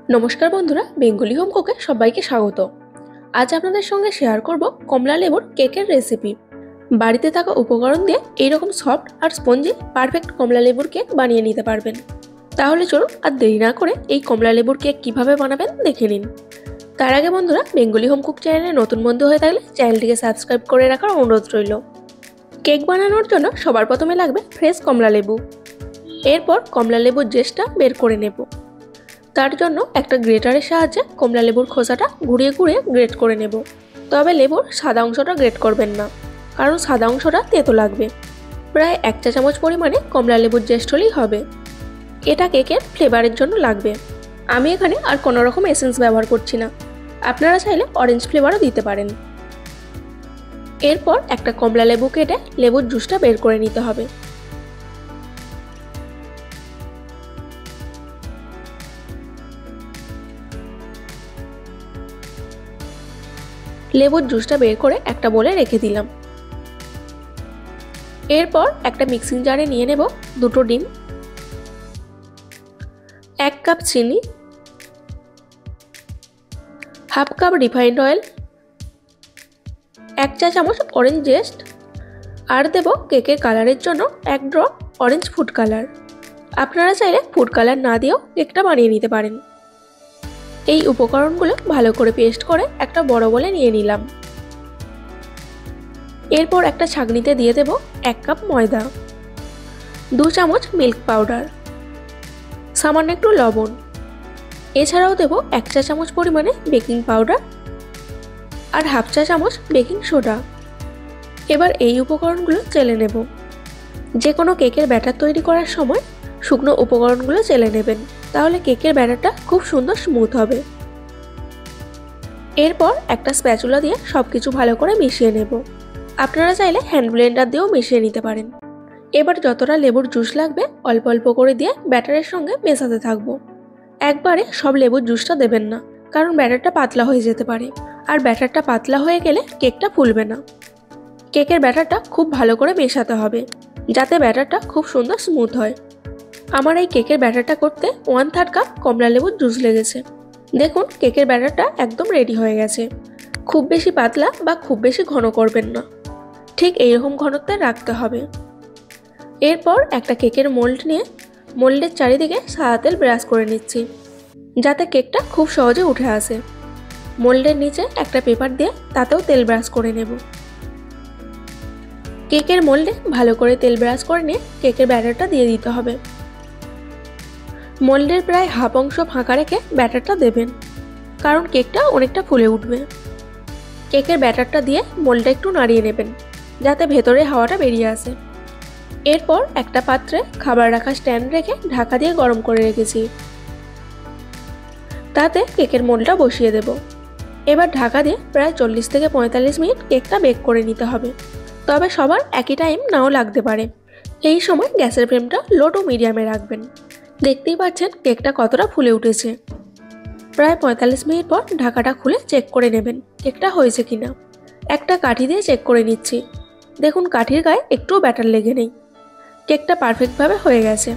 নমস্কার বন্ধুরা, Bengali home কুকে সবাইকে স্বাগত। আজ আপনাদের সঙ্গে শেয়ার করব কমলা লেবুর কেকের রেসিপি। বাড়িতে থাকা উপকরণ দিয়ে এইরকম সফট আর স্পঞ্জি পারফেক্ট কমলা লেবুর কেক বানিয়ে নিতে পারবেন। তাহলে চলুন আর দেরি না করে এই কমলা লেবুর কেক কিভাবে বানাবেন দেখে নিন। তার আগে বন্ধুরা, বেঙ্গলি হোম কুক চ্যানেলে নতুন বন্ধু হয়ে থাকলে চ্যানেলটিকে সাবস্ক্রাইব করে রাখার অনুরোধ রইল। কেক বানানোর জন্য সবার প্রথমে লাগবে ফ্রেশ কমলা লেবু। এরপর কমলা লেবুর জেসটা বের করে নেব। তার জন্য একটা গ্রেটারের সাহায্যে কমলা লেবুর খোসাটা ঘুরিয়ে ঘুরিয়ে গ্রেট করে নেব। তবে লেবুর সাদা অংশটা গ্রেট করবেন না, কারণ সাদা অংশটা তেতো লাগবে। প্রায় 1 চা চামচ পরিমাণে কমলা লেবুর জেস্ট হলেই হবে। এটা কেকের ফ্লেভারের জন্য লাগবে। আমি এখানে আর কোনো রকম এসেন্স ব্যবহার করছি না, আপনারা চাইলে অরেঞ্জ ফ্লেভারও দিতে পারেন। এরপর একটা কমলা লেবু কেটে লেবুর জুসটা বের করে নিতে হবে। লেবুর জুসটা বের করে একটা বোলে রেখে দিলাম। এরপর একটা মিক্সিং জারে নিয়ে নেব 2টো ডিম, 1 কাপ চিনি, হাফ কাপ রিফাইন্ড অয়েল, 1 চা চামচ অরেঞ্জ জেস্ট, আর দেব কেকের কালারের জন্য 1 ড্রপ অরেঞ্জ ফুড কালার। আপনারা চাইলে ফুড কালার না দিয়েও কেকটা বানিয়ে নিতে পারেন। এই উপকরণগুলো ভালো করে পেস্ট করে একটা বড় বোলে নিয়ে নিলাম। এরপর একটা ছাঁকনিতে দিয়ে দেব 1 কাপ ময়দা, 2 চামচ মিল্ক পাউডার, সামান্য একটু লবণ, এছাড়াও দেব 1 চা চামচ পরিমাণে বেকিং পাউডার আর হাফ চা চামচ বেকিং সোডা। এবার এই উপকরণগুলো চেলে নেব। যে কোনো কেকের ব্যাটার তৈরি করার সময় শুকনো উপকরণগুলো চেলে নেবেন, তাহলে কেকের ব্যাটারটা খুব সুন্দর স্মুথ হবে। এরপর একটা স্প্যাচুলা দিয়ে সবকিছু ভালো করে মিশিয়ে নেব। আপনারা চাইলে হ্যান্ড ব্লেন্ডার দিয়েও মিশিয়ে নিতে পারেন। এবার যতটা লেবুর জুস লাগবে অল্প অল্প করে দিয়ে ব্যাটারের সঙ্গে মেশাতে থাকবো। একবারে সব লেবুর জুসটা দেবেন না, কারণ ব্যাটারটা পাতলা হয়ে যেতে পারে, আর ব্যাটারটা পাতলা হয়ে গেলে কেকটা ফুলবে না। কেকের ব্যাটারটা খুব ভালো করে মেশাতে হবে, যাতে ব্যাটারটা খুব সুন্দর স্মুথ হয়। আমার এই কেকের ব্যাটারটা করতে 1/3 কাপ কমলা লেবুর জুস লেগেছে। দেখুন, কেকের ব্যাটারটা একদম রেডি হয়ে গেছে। খুব বেশি পাতলা বা খুব বেশি ঘন করবেন না, ঠিক এইরকম ঘনত্বে রাখতে হবে। এরপর একটা কেকের মোল্ড নিয়ে মোল্ডের চারিদিকে সাদা তেল ব্রাশ করে নিচ্ছি, যাতে কেকটা খুব সহজে উঠে আসে। মোল্ডের নিচে একটা পেপার দিয়ে তাতেও তেল ব্রাশ করে নেব। কেকের মোল্ডে ভালো করে তেল ব্রাশ করে নিয়ে কেকের ব্যাটারটা দিয়ে দিতে হবে। মোল্ডের প্রায় হাফ অংশ ফাঁকা রেখে ব্যাটারটা দেবেন, কারণ কেকটা অনেকটা ফুলে উঠবে। কেকের ব্যাটারটা দিয়ে মোল্ডটা একটু নাড়িয়ে নেবেন, যাতে ভেতরে হাওয়াটা বেরিয়ে আসে। এরপর একটা পাত্রে খাবার রাখা স্ট্যান্ড রেখে ঢাকা দিয়ে গরম করে রেখেছি, তাতে কেকের মোল্ডটা বসিয়ে দেব। এবার ঢাকা দিয়ে প্রায় 40 থেকে 45 মিনিট কেকটা বেক করে নিতে হবে। তবে সবার একই টাইম নাও লাগতে পারে। এই সময় গ্যাসের ফ্লেমটা লো টু মিডিয়ামে রাখবেন। দেখতেই পাচ্ছেন কেকটা কতটা ফুলে উঠেছে। প্রায় 45 মিনিট পর ঢাকাটা খুলে চেক করে নেবেন কেকটা হয়েছে কিনা। একটা কাঠি দিয়ে চেক করে নিচ্ছি। দেখুন, কাঠির গায়ে একটুও ব্যাটার লেগে নেই। কেকটা পারফেক্টভাবে হয়ে গেছে।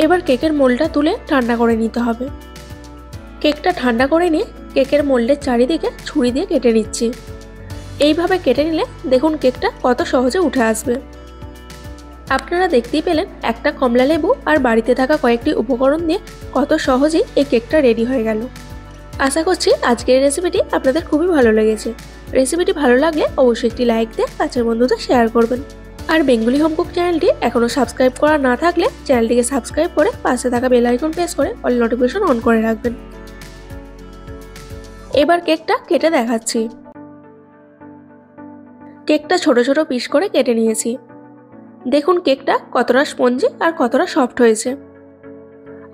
এবার কেকের মোল্ডটা তুলে ঠান্ডা করে নিতে হবে। কেকটা ঠান্ডা করে নিয়ে কেকের মোল্ডের চারিদিকে ছুরি দিয়ে কেটে নিচ্ছি। এইভাবে কেটে নিলে দেখুন কেকটা কত সহজে উঠে আসবে। আপনারা দেখতেই পেলেন একটা কমলা লেবু আর বাড়িতে থাকা কয়েকটি উপকরণ দিয়ে কত সহজেই এই কেকটা রেডি হয়ে গেল। আশা করছি আজকের রেসিপিটি আপনাদের খুবই ভালো লেগেছে। রেসিপিটি ভালো লাগলে অবশ্যই একটি লাইক দিয়ে কাছের বন্ধুদের শেয়ার করবেন। আর বেঙ্গলি হোম কুক চ্যানেলটি এখনও সাবস্ক্রাইব করা না থাকলে চ্যানেলটিকে সাবস্ক্রাইব করে পাশে থাকা বেল আইকন প্রেস করে অল নোটিফিকেশন অন করে রাখবেন। এবার কেকটা কেটে দেখাচ্ছি। কেকটা ছোট ছোট পিস করে কেটে নিয়েছি। দেখুন কেকটা কতটা স্পঞ্জি আর কতটা সফট হয়েছে।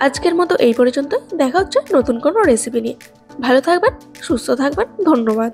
আজকের মতো এই পর্যন্ত। দেখা হচ্ছে নতুন কোনো রেসিপি নিয়ে। ভালো থাকবেন, সুস্থ থাকবেন। ধন্যবাদ।